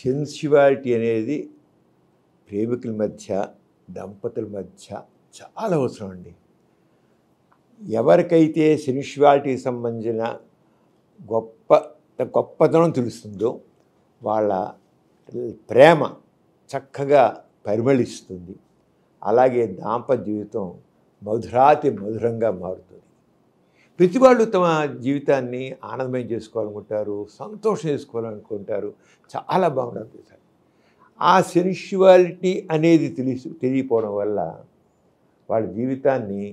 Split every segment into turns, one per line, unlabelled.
సెన్సివాలిటీ అనేది ప్రేమికుల మధ్య, దంపతుల మధ్య చాలా అవసరం అండి. ఎవరికైతే సెన్సివాలిటీకి సంబంధించిన గొప్పతనం తెలుస్తుందో వాళ్ళ ప్రేమ చక్కగా పరిమళిస్తుంది. అలాగే దాంపత్య జీవితం మధురంగా మారుతుంది. ప్రతి వాళ్ళు తమ జీవితాన్ని ఆనందమయం చేసుకోవాలనుకుంటారు, సంతోషం చేసుకోవాలనుకుంటారు, చాలా బాగుంటుంది. ఆ సెన్షువాలిటీ అనేది తెలియకపోవడం వల్ల వాళ్ళ జీవితాన్ని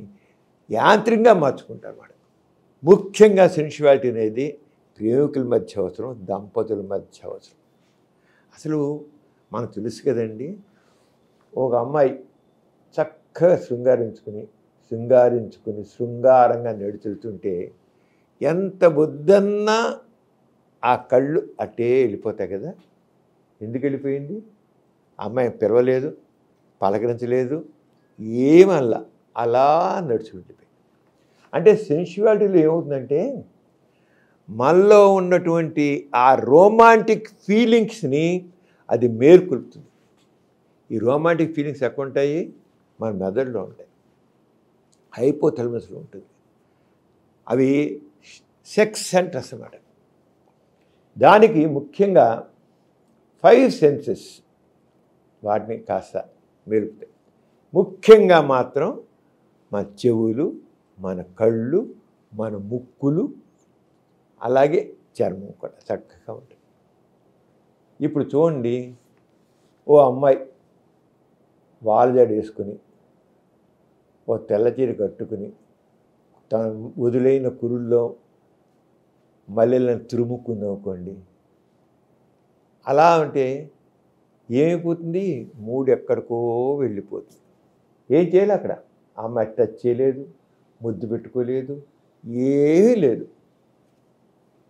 యాంత్రికంగా మార్చుకుంటారు. వాడు ముఖ్యంగా సెన్షువాలిటీ అనేది ప్రేమికుల మధ్య అవసరం, దంపతుల మధ్య అవసరం. అసలు మనకు తెలుసు కదండి, ఒక అమ్మాయి చక్కగా శృంగారంగా నడుచుతుంటే ఎంత వద్దన్నా ఆ కళ్ళు అటే వెళ్ళిపోతాయి కదా. ఎందుకు వెళ్ళిపోయింది? అమ్మాయి పిలవలేదు, పలకరించలేదు, ఏమల్లా అలా నడుచుకుంటుంది. అంటే సెన్షువాలిటీలో ఏమవుతుందంటే మనలో ఉన్నటువంటి ఆ రొమాంటిక్ ఫీలింగ్స్ని అది మేల్కొల్పుతుంది. ఈ రొమాంటిక్ ఫీలింగ్స్ ఎక్కడ ఉంటాయి? మన మెదడులో ఉంటాయి, హైపోథాలమస్లో ఉంటుంది. అవి సెక్స్ సెంటర్స్ అన్నమాట. దానికి ముఖ్యంగా 5 సెన్సెస్ వాటిని కాస్త మేలుపుతాయి. ముఖ్యంగా మాత్రం మన చెవులు, మన కళ్ళు, మన ముక్కులు, అలాగే చర్మం కూడా చక్కగా ఉంటుంది. ఇప్పుడు చూడండి, ఓ అమ్మాయి వాల్జాడు వేసుకుని, ఓ తెల్లచీర కట్టుకుని, తన వదులైన కురుల్లో మల్లెలను తురుముకుందనుకోండి, అలా అంటే ఏమైపోతుంది? మూడు ఎక్కడికో వెళ్ళిపోతుంది. ఏం చేయాలి అక్కడ? అమ్మాయి టచ్ చేయలేదు, ముద్దు పెట్టుకోలేదు, ఏమీ లేదు.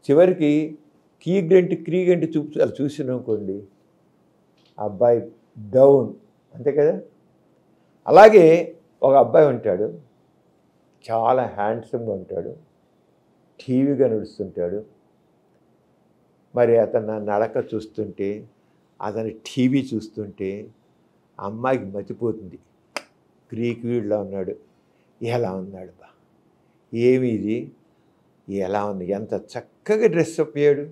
చివరికి క్రీగంటి చూసిననుకోండి, అబ్బాయి డౌన్, అంతే కదా. అలాగే ఒక అబ్బాయి ఉంటాడు, చాలా హ్యాండ్సమ్గా ఉంటాడు, టీవీగా నడుస్తుంటాడు. మరి అతను నడక చూస్తుంటే, అతని టీవీ చూస్తుంటే అమ్మాయికి మతిపోతుంది. గ్రీక్ వీడిలో ఉన్నాడు, ఎలా ఉన్నాడు బా, ఏమి ఇది, ఎలా ఉంది, ఎంత చక్కగా డ్రెస్ అయ్యాడు,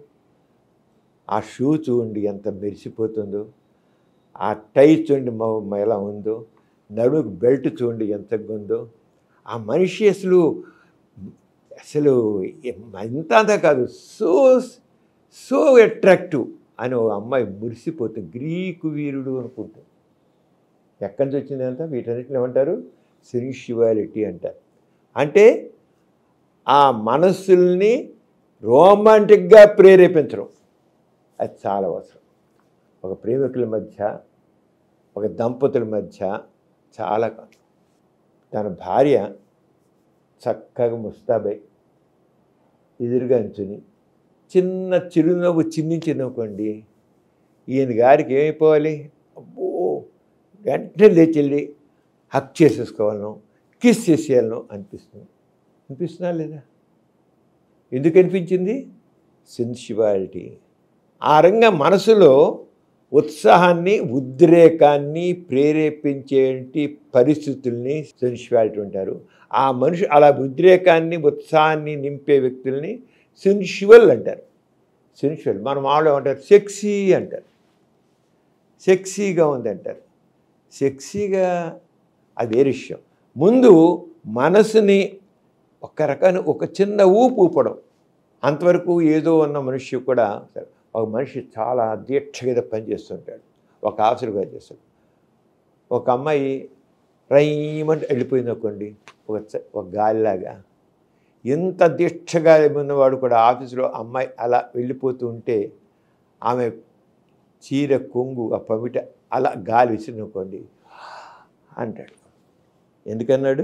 ఆ షూ చూడండి ఎంత మెరిసిపోతుందో, ఆ టై చూడండి ఎలా ఉందో, నడుముకు బెల్ట్ చూడండి ఎంత ఉందో, ఆ మనిషి అసలు అంతా కాదు, సో అట్రాక్టివ్ అని ఓ అమ్మాయి మురిసిపోతుంది. గ్రీకు వీరుడు అనుకుంటుంది. ఎక్కడి నుంచి వచ్చింది అంతా? వీటన్నిటిని ఏమంటారు? సెన్షువాలిటీ అంటారు. అంటే ఆ మనస్సుల్ని రొమాంటిక్గా ప్రేరేపించడం అది చాలా అవసరం. ఒక ప్రేమికుల మధ్య, ఒక దంపతుల మధ్య చాలా. తన భార్య చక్కగా ముస్తాబై ఎదురుగా ఉంచుని చిన్న చిరునవ్వు చిందించినవ్వుకోండి, ఈయన గారికి ఏమైపోవాలి? అబ్బో, వెంటనే లేచెళ్ళి హక్ చేసేసుకోవాలను, కిస్ చేసేయాలను అనిపిస్తున్నా లేదా? ఎందుకు అనిపించింది? సెన్షువాలిటీ. ఆ రంగా మనసులో ఉత్సాహాన్ని, ఉద్రేకాన్ని ప్రేరేపించే పరిస్థితుల్ని సెన్షువాలిటీ అంటారు. ఆ మనిషి అలా ఉద్రేకాన్ని, ఉత్సాహాన్ని నింపే వ్యక్తుల్ని సెన్షువల్ అంటారు. సెన్షువల్. మన మామూలు ఏమంటారు? సెక్సీ అంటారు. సెక్సీగా ఉంది అంటారు. సెక్సీగా అది వేరే విషయం. ముందు మనసుని ఒక చిన్న ఊపడం. అంతవరకు ఏదో ఉన్న మనిషి కూడా, ఒక మనిషి చాలా దీక్షగా పనిచేస్తుంటాడు, ఒక ఆఫీసర్గా చేస్తాడు. ఒక అమ్మాయి రైమంటే వెళ్ళిపోయింది అనుకోండి, ఒక గాలిలాగా. ఎంత దీక్షగా ఉన్నవాడు కూడా ఆఫీసులో అమ్మాయి అలా వెళ్ళిపోతూ ఉంటే ఆమె చీర కొంగు, ఆ పమిట అలా గాలి విసిరిననుకోండి అంటాడు. ఎందుకన్నాడు?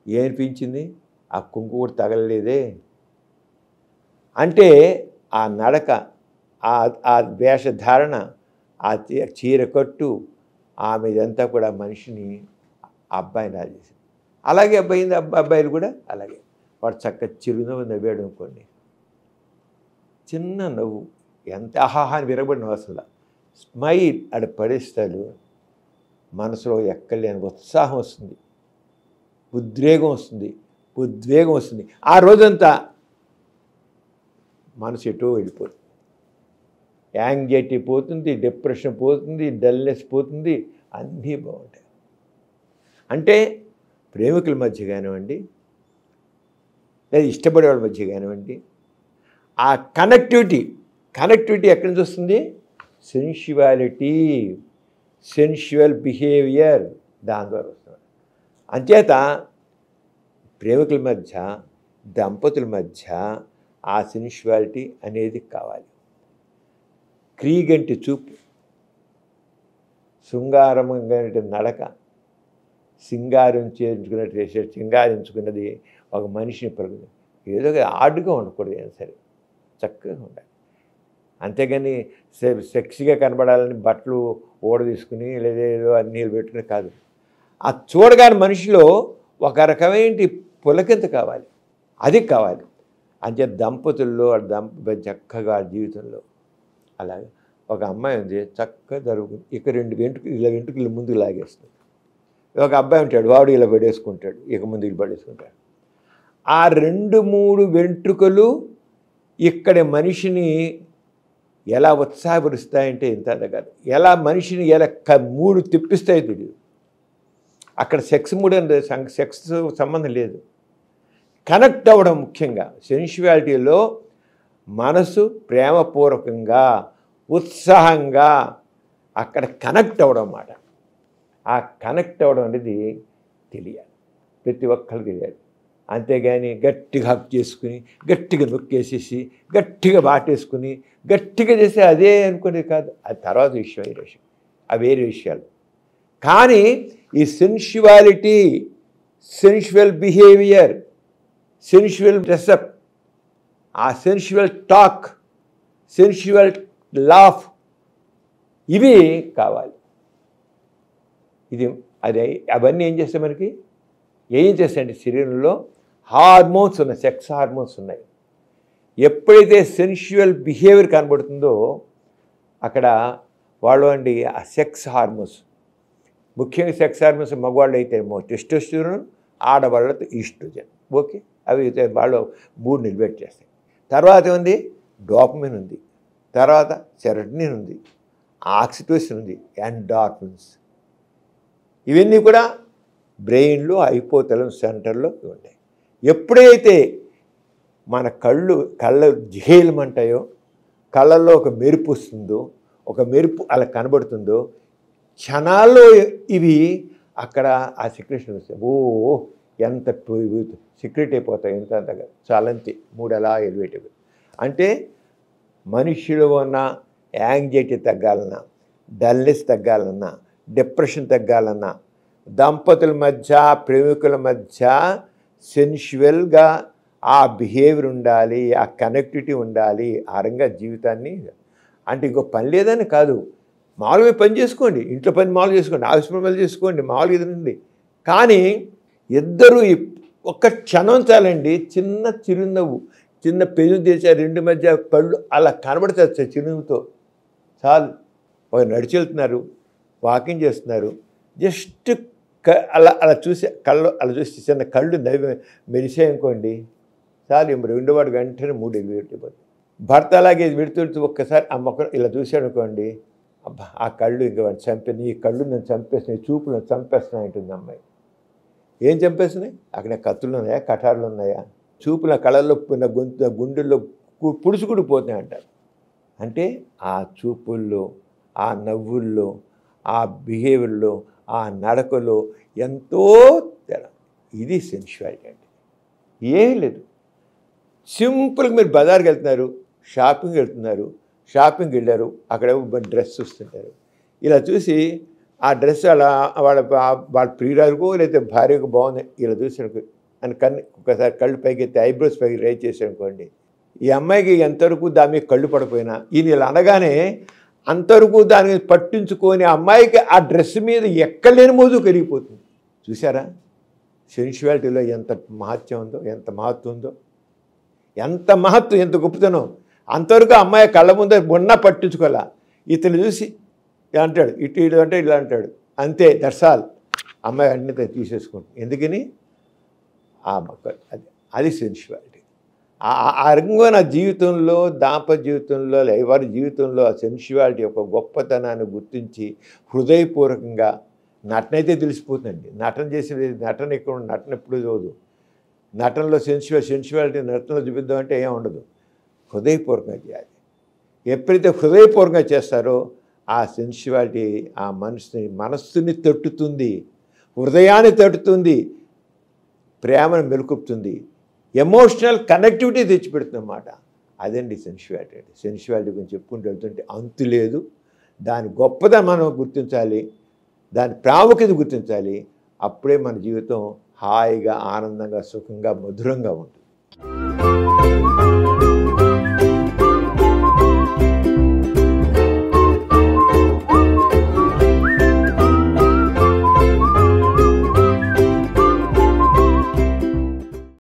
ఏమనిపించింది? ఆ కొంగు కూడా తగలలేదే అంటే ఆ నడక, ఆ వేషధారణ, ఆ చీర కట్టు, ఆమె ఇదంతా కూడా మనిషిని, అబ్బాయిని రాజేసింది. అలాగే అబ్బాయిలు కూడా అలాగే. వాడు చక్కగా చిరునవ్వు నవ్వాడు అనుకోండి, చిన్న నవ్వు ఎంత ఆహాహాన్ని విరగబడిన అసలు స్మైల్ ఆడ పడేస్తాడు, మనసులో ఎక్కలేని ఉత్సాహం వస్తుంది, ఉద్వేగం వస్తుంది. ఆ రోజంతా మనసు ఎటో వెళ్ళిపోతుంది, యాంగ్జైటీ పోతుంది, డిప్రెషన్ పోతుంది, డల్నెస్ పోతుంది, అన్నీ బాగుంటాయి. అంటే ప్రేమికుల మధ్య కానివ్వండి, లేదా ఇష్టపడే వాళ్ళ మధ్య కానివ్వండి, ఆ కనెక్టివిటీ ఎక్కడి నుంచి వస్తుంది? సెన్షువల్ బిహేవియర్ దాని ద్వారా వస్తుంది. అంచేత ప్రేమికుల మధ్య, దంపతుల మధ్య ఆ సెన్షువాలిటీ అనేది కావాలి. క్రీగంటి చూపు, శృంగారంగా నడక, సింగారించుకున్నది ఒక మనిషిని పలుకుతుంది. ఏదో ఆడుగా ఉండకూడదు, ఏం సరే చక్కగా ఉండాలి. అంతేగాని సెక్స్గా కనబడాలని బట్టలు తీసుకుని లేదా ఏదో అన్నీ పెట్టుకుని కాదు. ఆ చూడగానే మనిషిలో ఒక రకమైన పులకింత కావాలి, అది కావాలి. అంతే దంపతుల్లో చక్కగా జీవితంలో అలాగే ఒక అమ్మాయి ఉంది, చక్కగా జరుగుతుంది. ఇక 2 వెంట్రుకలు ముందుకు లాగేస్తుంది. ఒక అబ్బాయి ఉంటాడు, వాడు ఇలా పడేసుకుంటాడు, ఇక ముందుకు పడేసుకుంటాడు. ఆ 2-3 వెంట్రుకలు ఇక్కడ మనిషిని ఎలా ఉత్సాహపరుస్తాయంటే ఇంత కాదు, ఎలా మనిషిని ఎలా 3 తిప్పిస్తాయి తెలియదు. అక్కడ సెక్స్ సంబంధం లేదు, కనెక్ట్ అవ్వడం ముఖ్యంగా. సెన్షువాలిటీలో మనసు ప్రేమపూర్వకంగా, ఉత్సాహంగా అక్కడ కనెక్ట్ అవ్వడం అన్నమాట. ఆ కనెక్ట్ అవ్వడం అనేది తెలియాలి, ప్రతి ఒక్కరు తెలియాలి. అంతేగాని గట్టిగా హక్ చేసుకుని, గట్టిగా నొక్కేసేసి, గట్టిగా బాటేసుకుని, గట్టిగా చేస్తే అదే అనుకునేది కాదు. అది తర్వాత విషయం, అవి వేరే విషయాలు. కానీ ఈ sensuality, sensual behaviour, sensual dress up, ఆ సెన్షువల్ టాక్, సెన్షువల్ లాఫ్, ఇవి కావాలి. అవన్నీ ఏం చేస్తాయి మనకి? ఏం చేస్తాయంటే శరీరంలో హార్మోన్స్ ఉన్నాయి, సెక్స్ హార్మోన్స్ ఉన్నాయి. ఎప్పుడైతే సెన్షువల్ బిహేవియర్ కనబడుతుందో అక్కడ వాళ్ళు ఆ సెక్స్ హార్మోన్స్, ముఖ్యంగా సెక్స్ హార్మోన్స్ మగవాళ్ళు అయితే టెస్టోస్టెరోన్, ఆడవాళ్ళతో ఈస్ట్రోజన్. ఓకే, అవి అయితే వాళ్ళు మూడు నిలబెట్టి చేస్తాయి. తర్వాత ఉంది డోపమిన్ ఉంది, తర్వాత సెరటోనిన్ ఉంది, ఆక్సిటోసిన్ ఉంది, ఎండార్ఫిన్స్. ఇవన్నీ కూడా బ్రెయిన్లో హైపోథాలమస్ సెంటర్లో ఉంటాయి. ఎప్పుడైతే మన కళ్ళ జిహేలమంటాయో, కళ్ళల్లో ఒక మెరుపు వస్తుందో, ఒక మెరుపు అలా కనబడుతుందో, క్షణాల్లో ఇవి అక్కడ ఆ సెక్రెషన్ వస్తాయి. ఎంత సీక్రెట్ అయిపోతాయి, ఎంత అంతగా చాలంతే 3 అలా ఎలివేట్ అయిపోయి. అంటే మనిషిలో ఉన్న యాంగ్జైటీ తగ్గాలన్నా, డల్నెస్ తగ్గాలన్నా, డిప్రెషన్ తగ్గాలన్నా, దంపతుల మధ్య, ప్రేమికుల మధ్య సెన్షువల్గా ఆ బిహేవియర్ ఉండాలి, ఆ కనెక్టివిటీ ఉండాలి. ఆ రంగా జీవితాన్ని అంటే ఇంకో పని లేదని కాదు, మామూలుగా పని చేసుకోండి, ఇంట్లో పని మామూలు చేసుకోండి, ఆఫీస్ పని చేసుకోండి, మామూలుగా ఇది ఉంది. కానీ ఇద్దరు ఒక్క క్షణం చాలండి, చిన్న చిరునవ్వు, చిన్న పెను తెచ్చా 2 మధ్య కళ్ళు అలా కనబడతారు చిరునవ్వుతో చాలు. ఒక నడిచి వెళ్తున్నారు, వాకింగ్ చేస్తున్నారు, జస్ట్ అలా చూసి కళ్ళు అలా చూసి చిన్న కళ్ళు మెరిసాయనుకోండి చాలు. రెండోవాడు వెంటనే 3 వెళ్ళిపోతుంది. భర్త అలాగే విడుతుంటే ఒక్కసారి ఆ మొక్క ఇలా చూశాడు అనుకోండి, అబ్బా ఆ కళ్ళు ఇంకా చంపేది, ఈ కళ్ళు నేను చంపేస్తున్నాయి, చూపులు నేను చంపేస్తున్నాయి అంటుంది అమ్మాయి. ఏం చంపేస్తున్నాయి? అక్కడ కత్తులు ఉన్నాయా, కటార్లు ఉన్నాయా? చూపుల కళల్లో గుండెల్లో పుడుచుకుడు పోతున్నాయి అంటారు. అంటే ఆ చూపుల్లో, ఆ నవ్వుల్లో, ఆ బిహేవియర్లో, ఆ నడకలో ఎంతో తేడా. ఇది సెన్షువాలిటీ అంటే. ఏమీ లేదు, సింపుల్గా మీరు బజార్కి వెళ్తున్నారు, షాపింగ్కి వెళ్ళారు, అక్కడ డ్రెస్ చూస్తుంటారు. ఇలా చూసి ఆ డ్రెస్ అలా వాళ్ళ ప్రియురాలకు లేదా భార్యకు బాగుంది ఇలా చూసాడు అని ఒకసారి కళ్ళు పైకి ఎత్తి ఐబ్రోస్ పైకి రైజ్ చేశానుకోండి, ఈ అమ్మాయికి ఎంతవరకు దాని మీద కళ్ళు పడిపోయినా ఈయన ఇలా అనగానే అంతవరకు దాని మీద పట్టించుకొని ఆ అమ్మాయికి ఆ డ్రెస్ మీద ఎక్కలేని మోజు కరిగిపోతుంది. చూసారా సెన్షువాలిటీలో ఎంత మహత్యం ఉందో, ఎంత మహత్వం ఉందో, ఎంత మహత్వం, ఎంత గొప్పతనం. అంతవరకు అమ్మాయి కళ్ళ ముందే మొన్న పట్టించుకోలే. ఇతను చూసి ఇలా అంటాడు, ఇటు ఇటు అంటే ఇలా అంటాడు, అంతే దర్శాల్ అమ్మాయి అన్ని తీసేసుకుంటుంది. ఎందుకని అది సెన్షువాలిటీ. ఆ రకంగా నా జీవితంలో, దాంపత్య జీవితంలో, ఎవరి జీవితంలో ఆ సెన్షువాలిటీ యొక్క గొప్పతనాన్ని గుర్తించి హృదయపూర్వకంగా నటన అయితే తెలిసిపోతుందండి. నటన చేసేది నటన ఇక్కడ నటన ఎప్పుడు చదువు నటనలో సెన్షువాలిటీ నటనలో చూపిద్దామంటే ఏం ఉండదు. హృదయపూర్వకంగా చేయాలి. ఎప్పుడైతే హృదయపూర్వకంగా చేస్తారో ఆ సెన్షువాలిటీ ఆ మనస్సుని తట్టుతుంది, హృదయాన్ని తట్టుతుంది, ప్రేమను మెలుకుపుతుంది, ఎమోషనల్ కనెక్టివిటీ తెచ్చిపెడుతుంది అన్నమాట. అదండి సెన్షువాలిటీ. సెన్షువాలిటీ గురించి చెప్పుకుంటూ వెళ్తుంటే అంతు లేదు. దాని గొప్పదనం మనం గుర్తించాలి, దాని ప్రాముఖ్యత గుర్తించాలి. అప్పుడే మన జీవితం హాయిగా, ఆనందంగా, సుఖంగా, మధురంగా ఉంటుంది.